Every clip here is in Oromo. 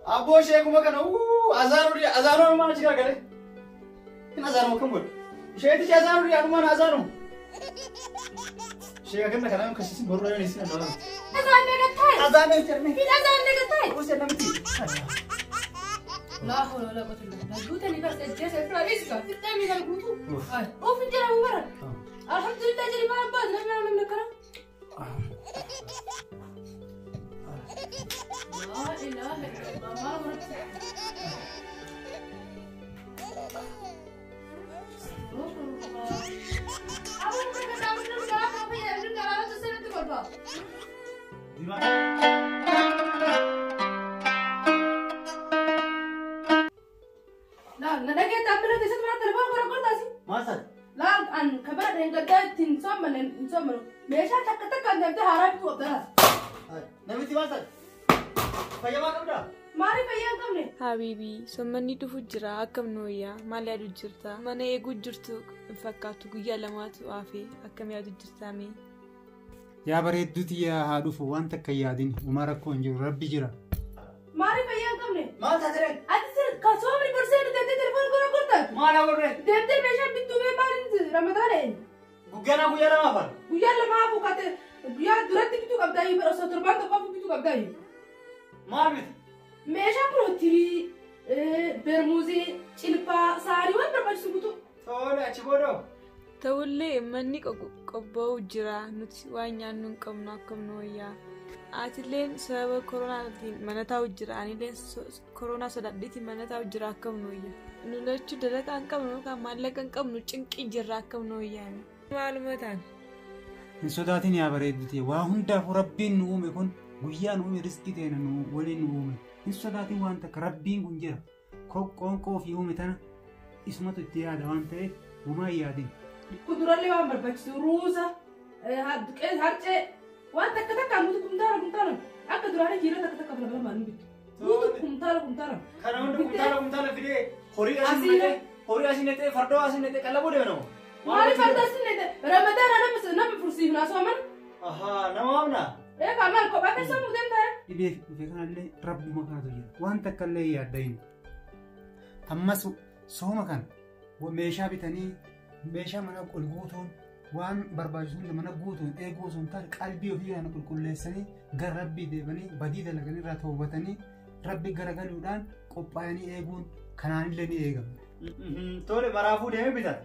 Abo sheeku makana azanu mana chiga gale. Ina azanu kan bod. Sheeti chi azanu ri anuma azanu. Sheega kan kana kasisi borro ne sina dawa. azanu gatai. Azanu cherne. Ina azanu gatai. Use namti. لا حول ولا قوة إلا بالله. قلت لي بس الجيش الفراريسكا تتعمل على قوته. أوف الجرا مبارك. الحمد لله جري ما بعد نحن عملنا كلام. لا إله إلا الله ما مرت. أول مرة نعمل الكلام ما في الكلام تسنى تقولها. لا لقيت أبلغ تسد مع التلفون ورا قلت أسي ما صار لا أن كبر إن قدرت تنسمن ماشى تك أن أنت هربت وقتها namti ma صار فيا ما قبل ما أعرف أيام كم حبيبي سمني تفجرا أكم نويا ما لا تجرتا ما أنا يقول جرتو فكرت قيا لما توافي أكم يا تجرتامي يا بريدتي يا هادوف وانت كيادين وما ركون جر ربي جرا ما أعرف أيام كم ما تدري أتصل كسومي برسين تدي تلفون ورا قلت ما أنا أقول دمت ماشى بتو بمال رمضان بوجانا بوجانا ما فر ويلا ما أبو كات يا درت بتو كبداي برا سطربان تقف بتو كبداي ما بيت ماشى بروتري برموزي شلبا ساري وين بربش سبتو تولا أشبورو تولي مني قبوا جرا نتي وانيا نقمنا كم نويا أتلين سبب كورونا منتاو جرا أنيلين كورونا سددتي منتاو جرا كم نويا نلتشو دلك أنكم نو كم مالك أنكم نچنك جرا كم نويا معلوماتان إن صداتين يا بريدتي وهندا ربين نوم يكون ويا نوم رزقي تينا نوم ولين نوم إن صداتين وانتك ربين كنجرا كون في يوم تنا اسمه تتياد وانتك وما يادين كدر اللي وان بربش روزة هرجة وانت كتك عمود كمتارا أكدر على جيرة كتك قبل بلا ما نبيت موت كمتارا كنا كمتارا في ده خوري أسينة فردو أسينة كلا بوده نو ما أعرف فرد أسينة رمضان أنا بس نبي فرسي من أسوأ أها نمامنا إيه كمان كوبا كسر مودم ده إبيك كان اللي رب ما كان تجيب وانتك اللي يادين أما سوما كان وميشا بتاني ميشا منا قلقوتون وان برباجون منا قوتون إيه قوتون تار قلبي وفيه أنا كل سنة جر ربي دبني بديد لكني راتوبتني ربي جرجل ودان قباني إيه قون كناني لني إيه قبل تولي مرافو ده بيتا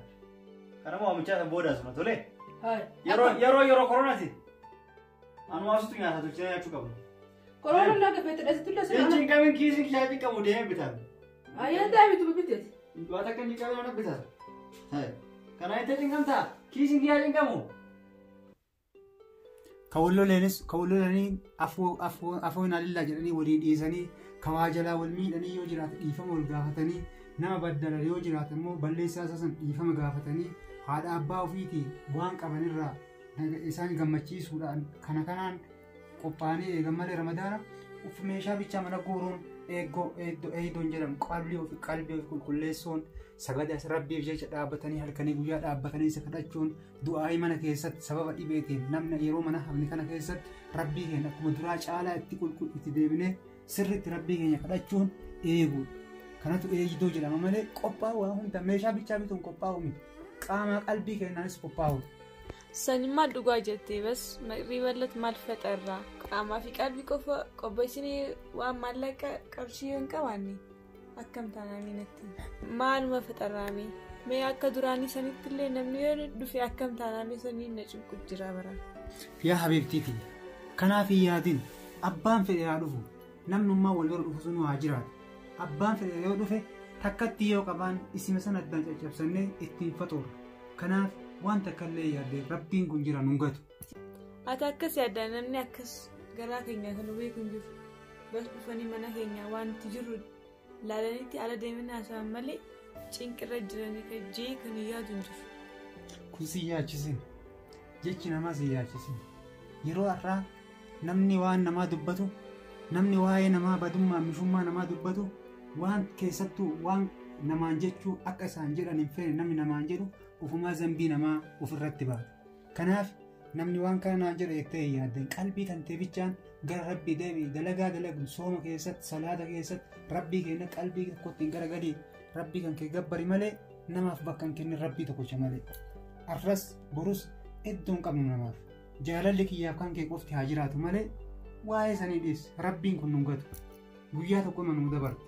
كنا ما مشى بودا سنا تولي هاي يرو كورونا تي أنا ما أشوف تيجي هذا تجي أشوف قبل كورونا لا كفيت لازم تقول لازم إنتي كمان كيسين كيسين كم ده بيتا أيه ده بيتو بيتت Buat akan jika ada besar, hai. Karena itu tinggal tak, kisi dia tinggal kamu. كولو لينس كولو لني أفو نالله جرني وليد إيزاني كواجلا والمين أني يوجرات إيفم والجافتني نما بدل اليوجرات مو بلليس أساسا إيفم جافتني هذا أبا وفيتي بوان كمان الرا إنسان جمتشي سورة كنان قباني جمال رمضان وفميشا بيتشا منا كورون إيدون جرم قلبي وفي كل لسون سجد أس ربي وجيش دابتني هالكني ويا دابتني سكتشون دعائي منا كيسات سبب إبيتين نمنا يرو منا هم نكنا كيسات ربي هنا كمدراج على تقول كل تدبنه سر ربي هنا كتشون إيجو كانت إيجو جرام مالي قبّا وهم تمشى بيتشابيتون قبّا ومي كام قلبي كنا ناس قبّا سنما دعاجتي بس ريولت مال فترة أما في قلبي كفا قبّيسني ومالك كرشيون كواني أكم تنامي نتي مال ما فترامي ما أكدراني سنت اللي نمني دفي أكم تنامي سنين نجم كجرا برا يا حبيبتي كنا في يادين أبان في يادوفو نمن ما والور دفوسون واجرات أبان في يادوفه تكتي يو كمان اسم سنة دانجة جبسنة اتنين فطور كنا وانت كلي يادي ربين كنجرا نونغتو أتأكس يا نمني أكس قلا كينيا كانوا بيكونجر بس بفني منا كينيا وان تجرد لا لنيتي على دايما عشان ملي تشينك رجلني كجي كانوا يادونجر كوسيا جسين جيكنا ما سيا جسين يرو أرا نمني وان نما دبتو نمني واي نما بدوما مشوما نما دبتو وان كيستو وان نما جتشو أكسان جرا نفين نمي نما جرو وفما زنبي نما وفي الرتبات كناف namni waan kana naan jedhe eegtee hin yaadden qalbii tantee bichaan gara rabbii deebi'i dalagaa dalagu sooma keessatti salaata keessatti rabbii keenya qalbii tokkotti hin garagalii rabbii kan kee gabbari malee namaaf bakka hin kennin rabbii tokkocha malee arras borus iddoon qabnu namaaf jaalalli kiyyaaf kan kee qofti haa jiraatu malee waa'ee sanii dhiis rabbiin kun nungatu guyyaa tokko manuu dabarti.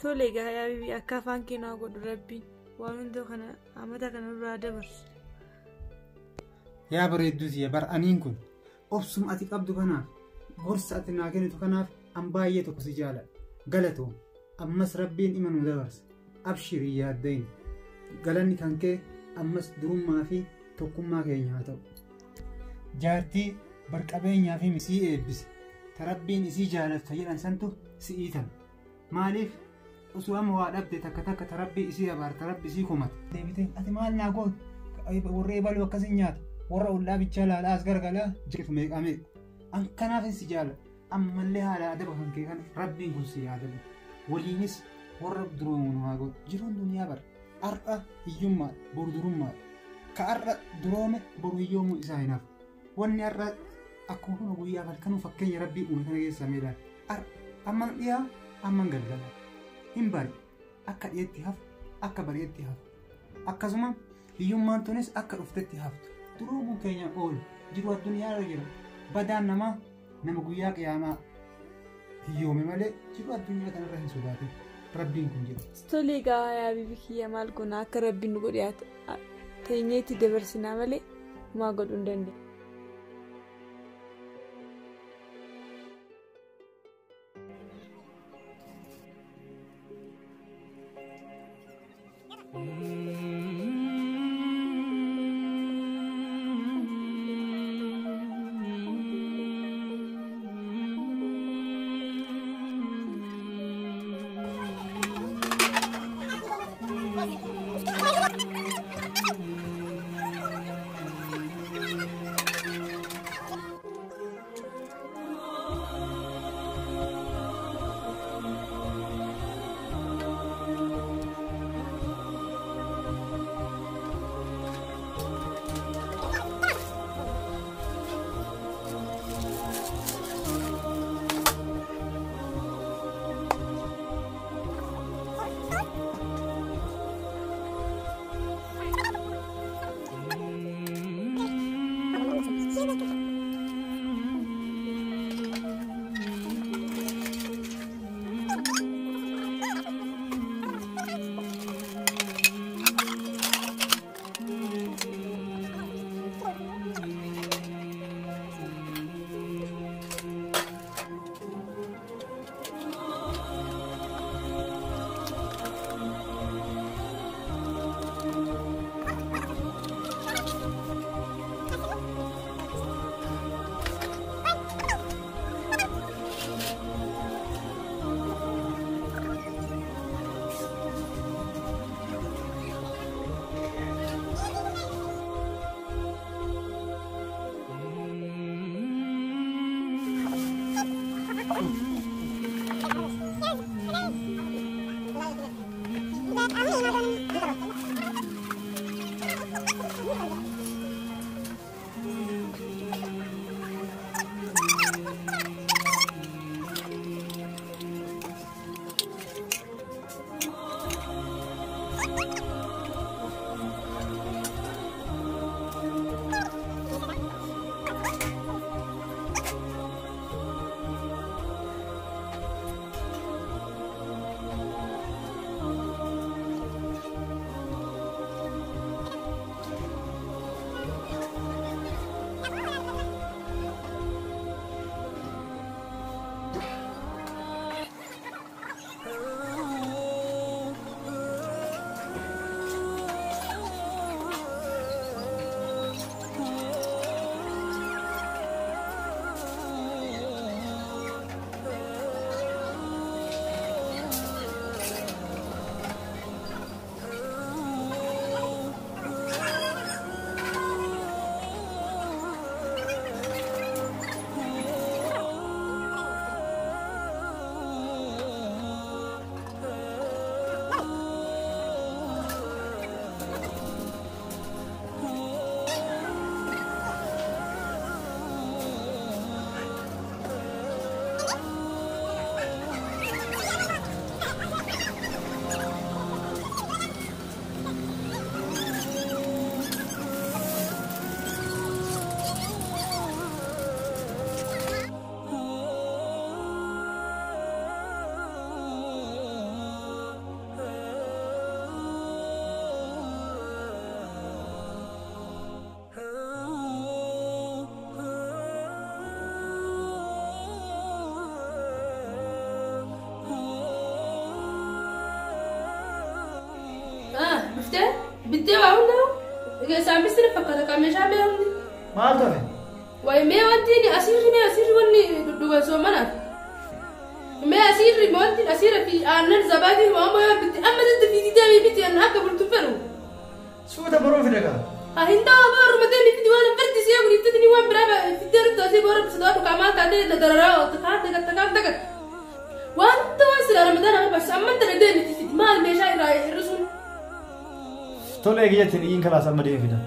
Tole egaa yaa bibi akka afaan keenyaa godhu rabbiin waan hunda kana amata kanarraa dabarsu. Yaa bareedduuti bar'aniin kun obsuma ati qabdu kanaaf gorsa ati naa kennitu kanaaf an baay'ee tokko si jaaladha galatoom ammas rabbiin ima nuu dabarsa abshirii yaaddayin galanni kan kee ammas durummaa fi tokkummaa keenya haa ta'u. Jaartii barqabeenyaa fi misii eebbise ta rabbiin isii jaalattu jedhan santu si'iitan maaliif osoo amma waa dhabde takka takka ta rabbii isii abaarta rabbi isii komata deebitee ati maal naa gootu warra eebaluu akkasin nyaata warra ollaa bichaa laalaa as gargalaa jedhu meeqamee an kanaaf si jaala ammallee haala adaba kan kee kan rabbiin kun si yaadamu waliinis warra duroomu haa godhu jiruun duniyaa bara har'a hiyyummaa boru durummaa ka har'a duroome boru hiyyoomuu isaa hinaaf wanni har'a akkuma guyyaa halkanuu fakkeenya rabbii uume kana keessaa meedhaan amman dhiyaa amman galgala hin bari akka dhiyeetti hafu akka bareetti hafu akkasuma hiyyummaan tunis akka dhuftetti haftu duroomuu keenya oolu jiru addunyaa irra jira badaan nama guyyaa qiyaamaa hiyyoome malee jiru addunyaa kanarra hin sodaatin rabbiin kun jira. Tole egaa yaa bibi kiyya maal goona akka rabbiin nu godhe teenyeetti dabarsinaa malee maa godhuu hin dandeenye. bittee waa hundaa saambisni fakkaata qameeshaa mee hundi maal ta'e wayi mee wanti asirri wanni dudduuba soomanaaf mee asirra fi aannan zabaatii maammoo yoo bitti amma sitti fiitii deemee bitti anna akka bultuun fedhu suuta boroo fide kaa hindaa boru matee bitti waan firti siya gudditti ni waan biraa fittee ruftu asii boru bisidoo kamaa taatee dararaa takka wanta waan sila ramadaan akka barsa amman tana deemiti fiti maal meeshaa irraa hir'isuun tole eegiyyattiin iyyiin kalaas amma deemee fida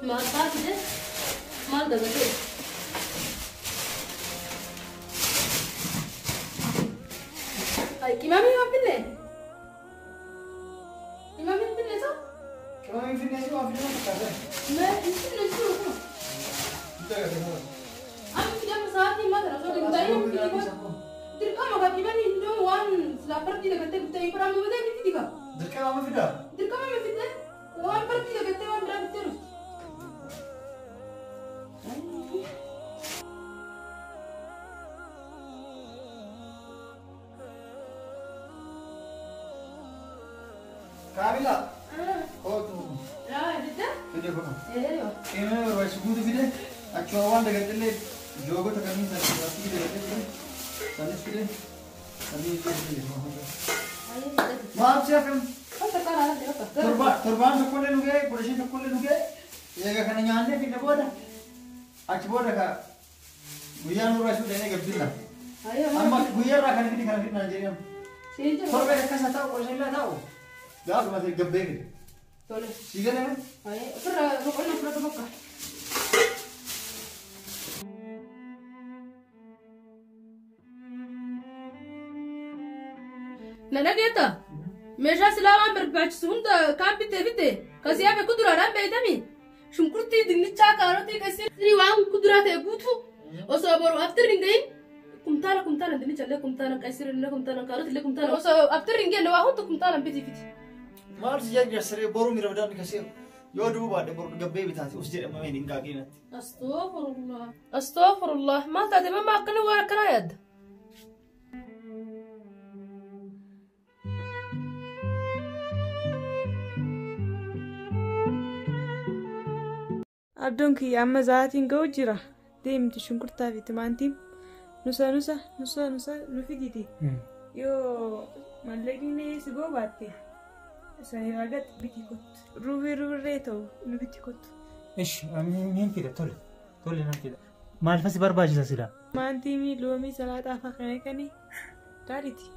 Mal tatil mal da böyle. إمامي ما بني إمامي بني صح؟ كمان في الناس ما في ناس كذا ما يصير نشوف انت يا جماعه أنا في جنب ساعتي ما ترى شو كنت دايما في تلقى ما قبل ما يجون وان سلافر دي لقيت بتاعي برا ما بدأ بيجي كا ذكر ما في ده تلقى ما في ده وان بردي لقيت وان برا بتروح كاملة آه كوتو لا جدا في ده كله أيوه كمان ورا سكوت في ده أشوفه ده قلت لي جوجو تكلم سنتي ده قلت لي سنتي كده سنتي ما أبصر Turban sekolah nuge, polisi sekolah nuge, ya kan nyanyi di depan. Acibor dah, guyar murah sudah ini gembira. Amma guyar lah kan ini kan kita Nigeria. Sorbe dekat saya tahu, polisi lah tahu. Dah cuma tu gembira. Siapa ni? Nana kita, meja selama berbaju sunda kampi tevite, kasih apa kudura ram bedami, shumkurti dini caka roti kasih riwang kudura te butu, oso baru after ringain, kumtara dini cale kumtara kasih ringa kumtara karot le kumtara, oso after ringain lewahu tu kumtara piti piti. Mal sejak dia sering baru mira bedan kasih, yo dulu baru baru gembira bitasi, usir emang ini enggak kena. Astaghfirullah, ma tadi mama kena war kerayad. Abdoon kiyya amma zaatiin ga'u jira deemti shunkurtaa fi timaantiin nusa nu fiditi yoo mallaqni si bobaatte sanii ragatti biti kottu ruubirree ta'u nu biti kottu. Ish miin fida tole nan fida maal fasi barbaachisa sila. Maantii loomii salaaxaa fa'aa kana kanii gaariiti.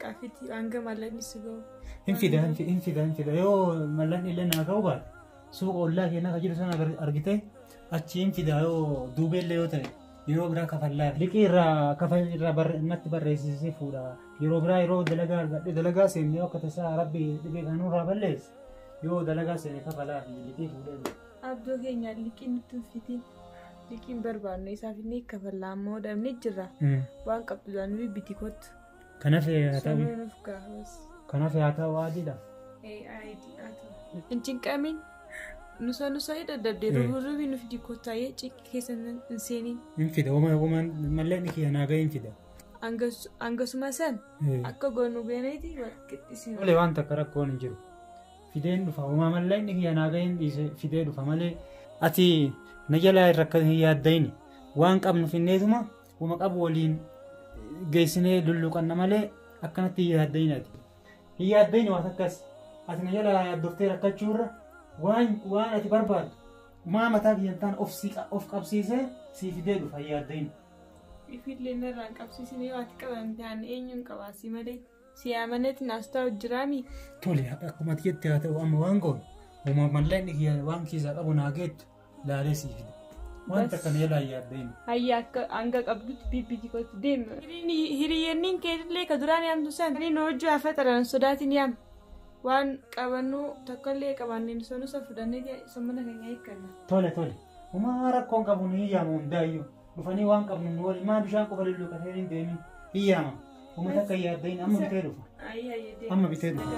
Qaafiti hanga mallaqni si ga'u. Hin fida yoo mallaqni illee naa ga'u baate. Suuqa ollaa keenyaa kan jiru sana argite achiin fidaa yoo duubeellee yoo ta'e yeroo biraa kafallaa liqii irraa natti barreessisee fuudha yeroo biraa yeroo dalagaa argadhe dalagaa seennee akka tasaa rabbi dhibee kan nurraa balleesse yoo dalagaa seennee kafalaa fi liqii fuudhee. Abdoo keenya liqiin nutti fitiin liqiin barbaanne isaaf inni kafallaa ammoo dhabne jirra waan qabdudhaan nuyi biti kottu. Kanaaf yaa ta'u adiidha. Hin cinqamin. Nusa dadhabdee ruubii nuuf dikootaayee ciqqi keessa hin seeniin. Hin fida uumamaan mallaqni kiyya naagaa hin fida. Hangasuma san akka goonu geeneeti qixxisiin. Malee waan takka rakkoon hin jiru. Fideen dhufa uumaa mallaqni kiyya naagaa hin dhiise fidee dhufa malee ati na jalaa irra akka hin yaaddayni waan qabnu finneetuma uuma qabu waliin geessinee lulluqanna malee akkanatti hin yaaddayni ati. Hin yaaddayni waan akkas ati na jalaa yaaddoftee rakkachuurra. Waan ati barbaadu maa mataa biyyantaan of qabsiisee siif fidee dhufa yaaddayni. Ifillee narraan qabsiisanii waati qaban ta'an eenyuun qabaasii malee si amanetti naas ta'u jiraami. Tole akkuma ati jettee haa ta'u amma waan goonu uumaa mallaqni kiyya waan keessaa qabu naa geettu laalee siif fide. Waan takka na jalaa yaaddayni. Hayya akka hanga qabdutti bibbiti kootu deema. Hiriyyeenniin keetillee ka duraan yaamtu san inni hojii afataran sodaatiin yaam. Waan qabannuu tokkollee qabaannee nusa fudhannee sammana keenya eegganna. Tole. Uumaa rakkoon qabu ni hiyyaama hundaayyuu. Dhufanii waan qabnu nu waliin maa bishaan qofa lulluqatee hin deemin hiyyaama. Uummata akka yaaddayin amma bitee dhufa. Amma bitee dhufa.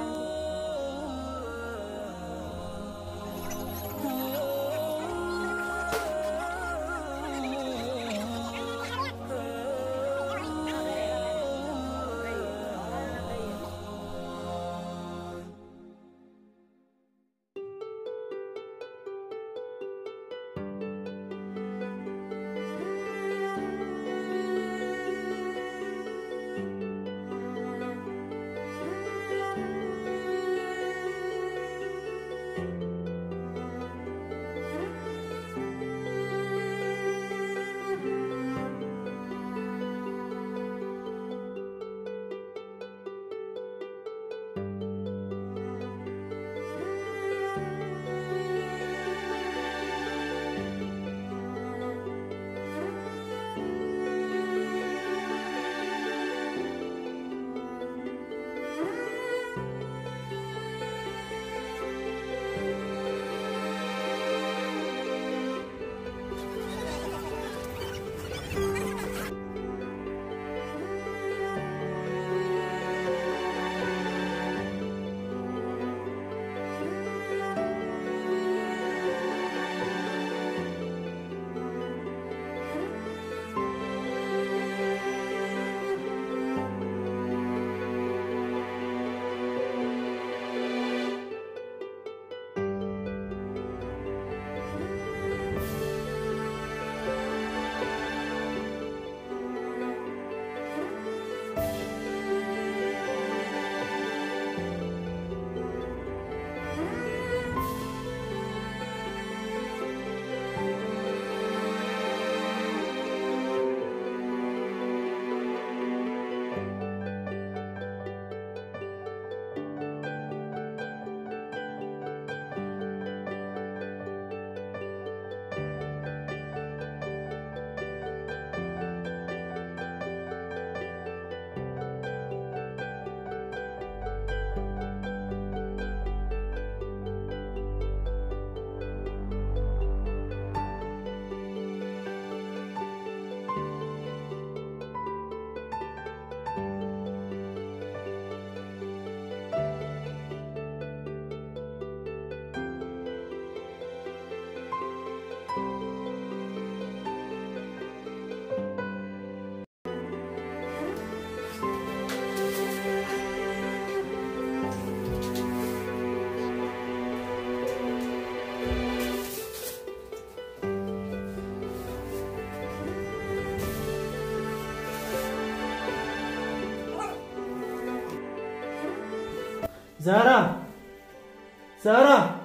Zara.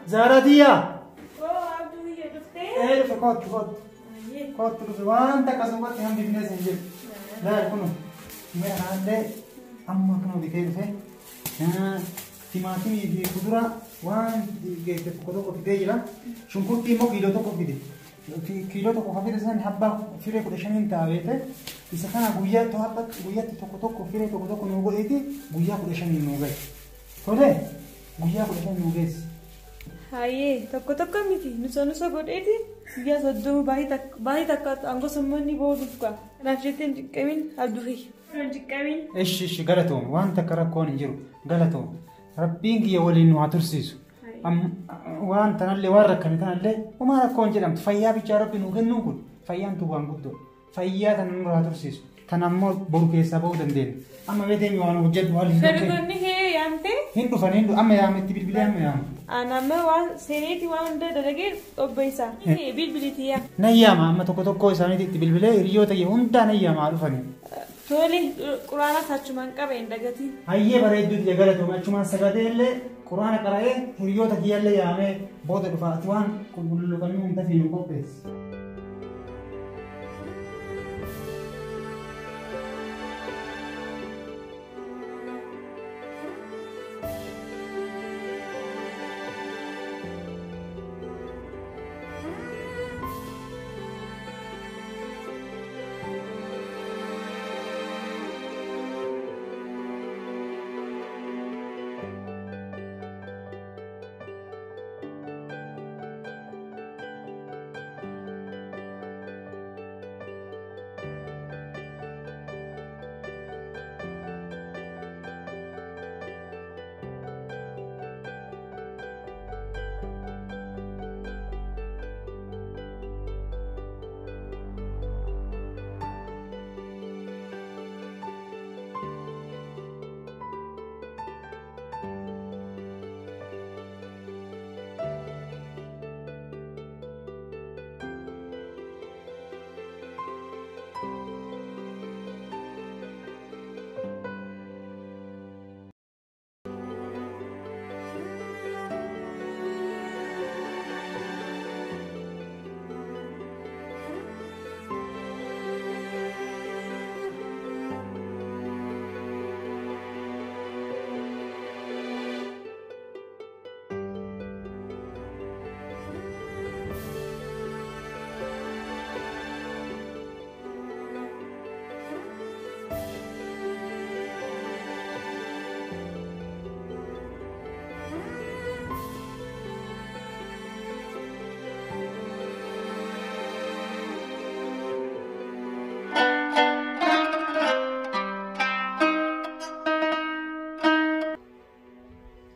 Zara dia. Oh, abduu biyya dhuftee? Dhufe kottu dhufe waan takka asumatti hambi bineensa hin jiru. Laal kunu mee aanlee amma akkuma bitee dhufe timaatimii fi kuduraa waan geesse tokko fidee jira. Shunkurtii immoo kiiloo tokko fide. Kiiloo tokko kan fide san habbaa firee 15 taa'eete. Isa kana guyyaatti tokko firee tokko nuu godheeti guyyaa 15 nuu gahe. Tole guyyaa 15 nuu geessi. Hayyee tokko miti nusa godheeti guyyaa 30 baay'ee takka aangoo sammanni booduuf gaa. Kanaaf jettee hin jiqqamin abduu biyya. Hin jiqqamin. Ishi galatoom waan takka rakkoon hin jiru galatoom. Rabbiin kiyya waliin nu haa tursiisu. Waan tanallee waan rakkame tanallee homaa rakkoon jedhamtu fayyaa bichaa rabbi nuu kennuun kun fayyaan tu waan guddoo fayyaa tan nu haa tursiisu tan ammoo boru keessaa bahuu dandeenya amma beeteen waan hojjedhu haali hin dhufe. Dargaggoonni hee yaamte? Hin dhufan amma yaametti bilbilee amma yaamu. Anamma waan seeneeti waan hunda dalagee dhobba isaa. Bilbiliiti yaa. Nayyaama amma tokko isaaniitti itti bilbilee hiriyoota hundaa nayyaamaa dhufanii. Tole quraana achumaan qaba hin dagatiin. Hayyee bareedduuti galatoom achumaan sagadee illee quraana qara'ee hiriyoota kiyyallee yaamee booda dhufaati waan qulqulluufannuu hunda fi nu qopheessi.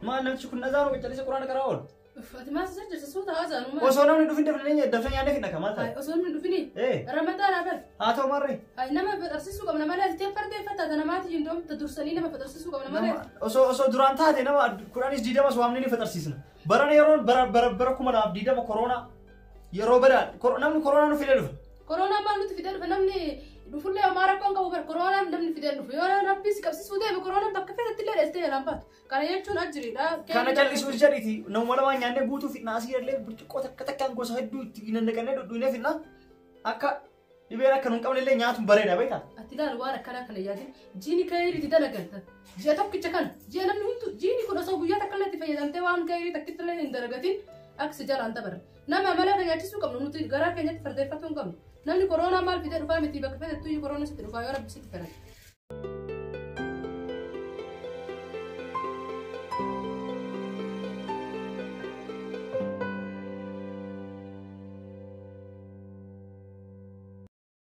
namtichi kun nazaanu qicalisa quraana karaa oolu. Fatimaa sassan suuta haasa'an uumaa. Osoo namni dhufin dafanii yaadne finna kamaa ta'a. Osoo namni dhufini. Ramadaan haa bari. Haa ta'u marree. Nama faxarsisuu qabna malee ati fardeeffata ta namaati hindoom ta dursanii nama faxarsisuu qabna malee. Osoo duraan taate nama kudhanis diidamas waamni ni faxarsisna. Barana yeroon bara 2020 koronaa yeroo badaa namni koronaa nu fidee dhufa. Koronaa maal nuti fidee dhufa namni dhufullee homaa rakkoon qabu bara koronaan namni fidee dhufa yoo rabbi si qabsiisuu deeme koronaan bakka feetetti illee dheestee lambaatu. Kana jechuun ajjiriidha. Kana callisuus jedhiti nama lamaa nyaannee guutuu fitnaasii illee burcuqqoo takkaan gosa hedduu itti nannaqannee dhudhuunee fitna akka dhibeen akka nu hin qabne illee nyaatuun bareeda beektaa. Ati ilaali waan akkanaa kana yaadin jiini ka'eeriiti dalagan ji'a tokkicha kana ji'a namni hunduu jiini kun osoo guyyaa takka illee itti fayyadamtee waan ka'eerii takkitti illee hin dalagatin akka jalaan dabara. Nama mala fayyachisuu qabnu nuti garaa keenyatti fardeeffachuu hin qabnu. Namni koronaa maal fidee dhufaa miti bakka feetettuu koronaa sitti dhufaa yoo rabbi sitti fedhan.